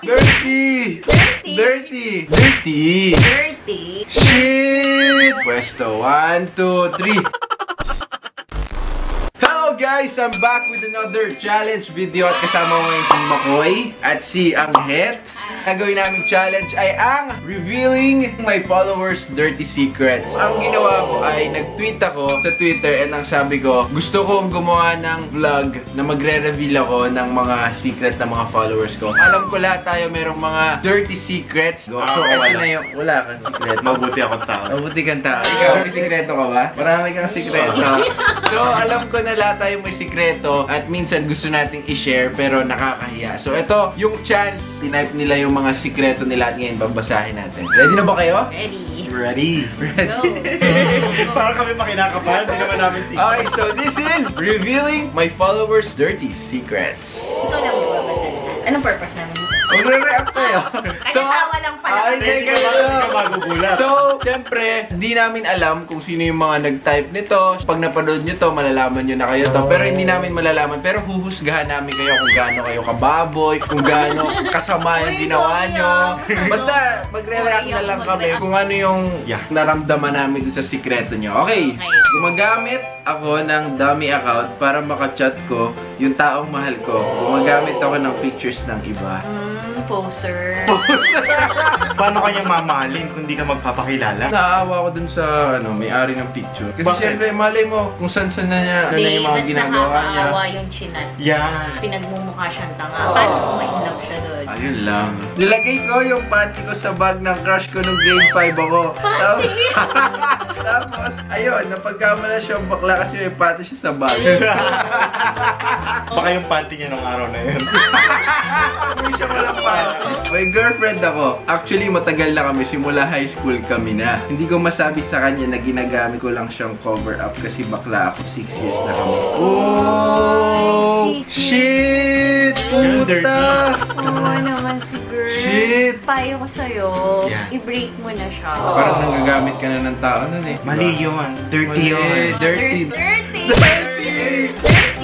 Dirty! Dirty! Dirty! Dirty! Shit! Pwesto, 1, 2, 3. Hello guys! I'm back with another challenge video at kasama ko ngayon si Makoy at si Anghet. Ang gawin namin challenge ay ang revealing my followers' dirty secrets. Ang ginawa ko ay nag-tweet ako sa Twitter and ang sabi ko, gusto kong gumawa ng vlog na magre-reveal ako ng mga secret ng mga followers ko. Alam ko lahat tayo merong mga dirty secrets. So, ito na yung wala kang secret. Mabuti akong tao. Mabuti kang tao. Ikaw, may sikreto ka ba? Marami kang sikreto. So, alam ko na lahat tayo may sikreto at minsan gusto nating i-share pero nakakahiya. So, ito, yung chance, tinype nila yung mga sikreto nila at ngayon babasahin natin. Ready na ba kayo? Ready. Ready. Go. Parang kami pakinakapan. Hindi naman namin secret. Okay, so this is revealing my followers' dirty secrets. Ito lang magbabasa. Anong purpose namin? Magre-react tayo. Tawa lang pala. Ay, Hindi teka ka lang. magugulat. So, syempre, hindi namin alam kung sino yung mga nag-type nito. Pag napanood nyo to, malalaman nyo na kayo to. Pero hindi namin malalaman. Pero huhusgahan namin kayo kung gaano kayo kababoy, kung gaano kasama yung ginawa nyo. Basta, magre-react na lang kami kung ano yung naramdaman namin dun sa sikreto nyo. Okay, gumagamit ako ng dummy account para makachat ko yung taong mahal ko. Gumagamit ako ng pictures ng iba. Poser. Paano kanya mamahalin kung di ka magpapakilala? Naawa ko dun sa may-ari ng picture. Kasi bakit? syempre, malay mo kung saan-saan na niya, ano na yung mga ginagawa niya. Nakakaawa yung chinat. Yan. Pinagmumukha siyang tanga. Paano kung ma-inlove siya doon? Ayun lang. Nilagay ko yung panty ko sa bag ng crush ko nung grade 5 ako. Tapos, ayun, napagkamala siyang bakla kasi may panty siya sa bag. Baka yung panty niya nung araw na yun. Hindi siya walang panty. May girlfriend ako. Actually, matagal na kami. Simula high school kami na. Hindi ko masabi sa kanya na ginagamit ko lang siyang cover up kasi bakla ako. 6 years na kami. Oh! Shit! Puta! Oo naman si girl. Shit! Payo ko sa'yo, Yeah. i-break mo na siya. Parang nanggagamit ka na ng tao nun eh. Mali yun. Dirty yun. Dirty. Dirty!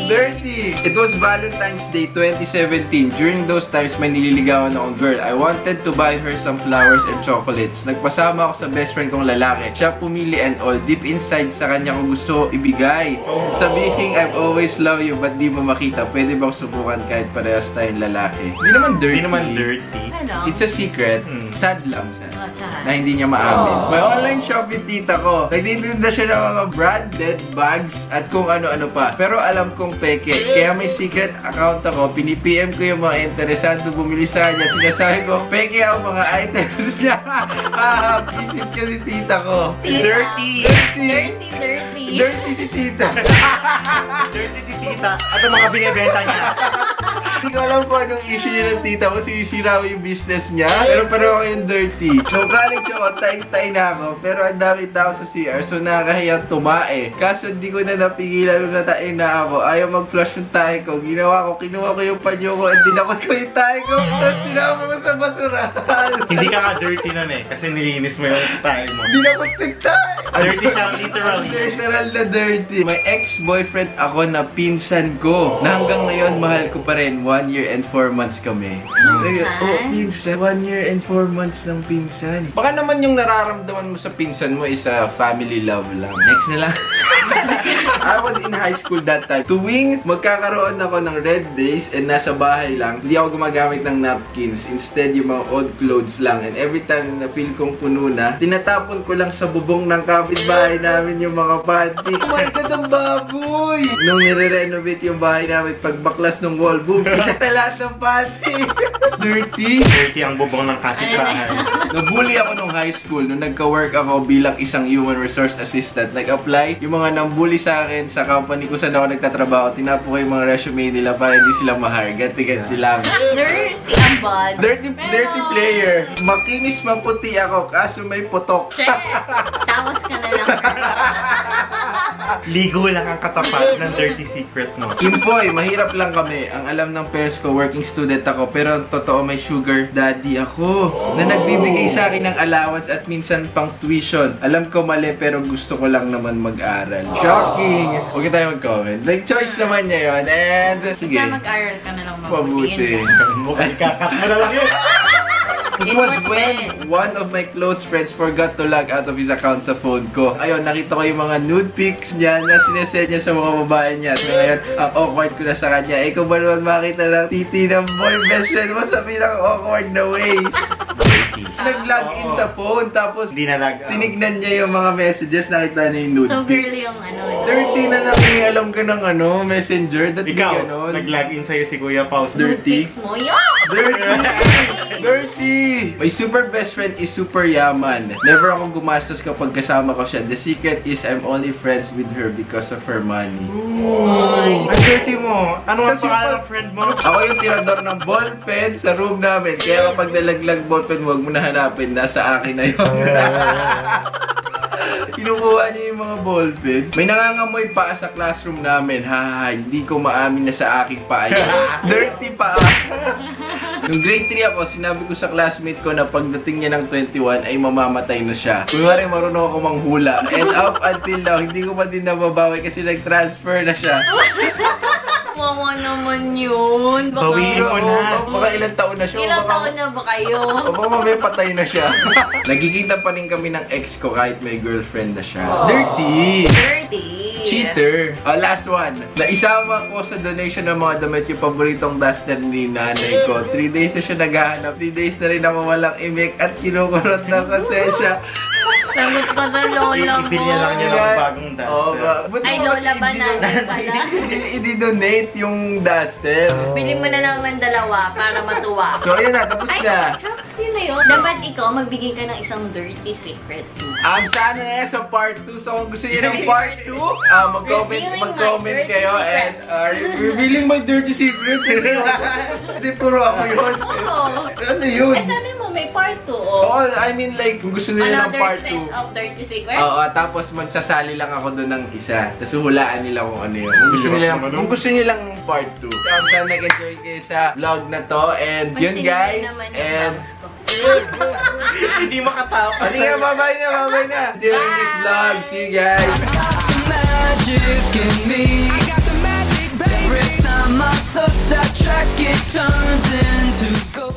Dirty! It was Valentine's Day 2017. During those times, may nililigawan akong girl. I wanted to buy her some flowers and chocolates. Nagpasama ako sa best friend kong lalaki. Siya pumili and all. Deep inside sa kanya ko gusto ibigay. Sabihin, I've always loved you, but di mo makita. Pwede bang subukan kahit parehas tayong lalaki? Hindi naman dirty. Hindi naman dirty. Ano? It's a secret. Sad lang sad. Saan? Na hindi niya maamin. May online shop yung tita ko. Nagtitinda siya ng mga branded bags at kung ano-ano pa. Pero alam kong peke. Kaya may secret account ako. Pini-PM ko yung mga interesado bumili sa kanya. Sinasabi ko, peke ang mga items niya. Visit ka si tita ko. Tita. Dirty. Dirty. Dirty si tita. Dirty si tita. At ang mga binibenta niya. Hindi ko alam kung anong issue niya ng tita ko. Sinisira ko yung business niya. Pero pareho ako yung dirty. So, college ako, tay-tay na ako. Pero ang dami tao sa CR. So, nakakahiyang tumae. Kaso, hindi ko na napigilan nung natain na ako. Ayaw mag-flush yung tae ko. Ginawa ko, kinuha ko yung panyo ko at dinakot ko yung tae ko. Tapos, tinama ko sa basura. Hindi ka nga dirty nun eh. Kasi nilinis mo yung tayo mo. Dinakot yung tae. Dirty siya, literally. Literal na dirty. May ex-boyfriend ako na pinsan ko. Na hanggang ngayon, mahal ko pa rin. 1 year and 4 months kami. Oh, pinsan. 1 year and 4 months ng pinsan. Baka naman yung nararamdaman mo sa pinsan mo is a family love lang. Next na lang. I was in high school that time. Tuwing magkakaroon ako ng red days and nasa bahay lang, hindi ako gumagamit ng napkins. Instead, yung mga old clothes lang. And every time na feel kong puno na, tinatapon ko lang sa bubong ng kapitbahay namin yung mga panty. Oh my God, ang baboy! Nung nire-renovate yung bahay namin, pagbaklas ng wall, boom, kita lahat ng panty. Dirty. Dirty ang bubong ng kapitbahay. Nabully ako nung high school, nung nagka-work ako bilang isang human resource assistant. Nag-apply, yung mga nambully sa akin sa company kung saan ako nagtatrabaho, tinapo ko yung mga resume nila para hindi sila ma-hire. Ganti-ganti lang. Dirty ang bad. Dirty player. Makinis maputi ako, kaso may putok. Tawas ka na lang. Ligo lang ang katapat ng dirty secret mo. Kimpoy, mahirap lang kami. Ang alam ng parents ko, working student ako. Pero totoo may sugar daddy ako. Na nagbibigay sa akin ng allowance at minsan pang tuition. Alam ko mali pero gusto ko lang naman mag-aral. Shocking! Huwag na tayo mag-comment. Like, choice naman niya yun. And, sige. Basta mag-aral ka na lang Mabuti. Mukhang kakat mo na lang yun. It was when one of my close friends forgot to log out of his account sa phone ko. Ayun, nakita ko yung mga nude pics niya na sinesend niya sa mga babae niya. So ngayon, ang awkward ko na sa kanya. Ikaw ba naman makita ng titi ng boy best friend mo sa pinaka-awkward na way? Nag-log in sa phone, tapos Hindi na lag out. tinignan niya yung mga messages, nakita niya yung nude So, pics. girly yung ano. Dirty na alam ka ng ano, messenger. Dati Ikaw, ganon. nag-log in sa'yo si Kuya Pao. Nude Dirty. pics mo. Yeah! Dirty! Dirty! My super best friend is super yaman. Never ako gumastos kapag kasama ko siya. The secret is I'm only friends with her because of her money. Ay. Ang dirty mo. Ano ang Kasi pangalan pag- ng friend mo? Ako yung tirador ng ballpen sa room namin. Kaya kapag nalaglag ballpen, huwag mo na hanapin. Nasa akin na yun. Kinukuha niya yung mga ballpen. May nangangamoy pa sa classroom namin. Ha, hindi ko maamin na sa aking paa. Dirty pa. Nung grade 3 ako, sinabi ko sa classmate ko na pagdating niya ng 21 ay mamamatay na siya. Kunwari marunong ako manghula. And up until now, hindi ko pa din nababawi kasi nag-transfer na siya. Wawa naman yun. Baka, Bawiin mo na. Baka ilang taon na siya. ilang Baka- taon na ba kayo? O baka mamaya patay na siya. Nagkikita pa rin kami ng ex ko kahit may girlfriend na siya. Dirty! Dirty. Cheater! Last one. Naisama ko sa donation ng mga damit yung paboritong duster ni nanay ko. 3 days na siya naghahanap. 3 days na rin ako walang imik at kinukurot na kasi siya. Sagot pa sa lola mo. Ibili lang niya ng bagong Oo duster. ba? Ba't Ay, mo kasi lola ba i-donate? natin pala? I-donate yung duster. Bili mo na lang ng dalawa para matuwa. So, ayun na. Tapos Ay, na. shucks, yun na yun. Dapat ikaw magbigay ka ng isang dirty secret. Sana sa part 2. So, kung gusto niyo ng part 2, mag-comment kayo and revealing my dirty secrets. Hindi, puro ako yun. Oo. Ano yun? Ay, sabi mo, may part 2, Oo, oh. I mean like, kung gusto niyo ng Another part set 2. of dirty secrets? Oo, tapos magsasali lang ako doon ng isa. Tapos hulaan nila kung ano yun. Kung gusto niyo lang part 2. Sana nag-enjoy kayo sa vlog na to. And yun guys. And Hindi makatapos. Sige, bye-bye na. During this vlog. See you guys. Magic in me. Every time I touch that track, it turns into gold.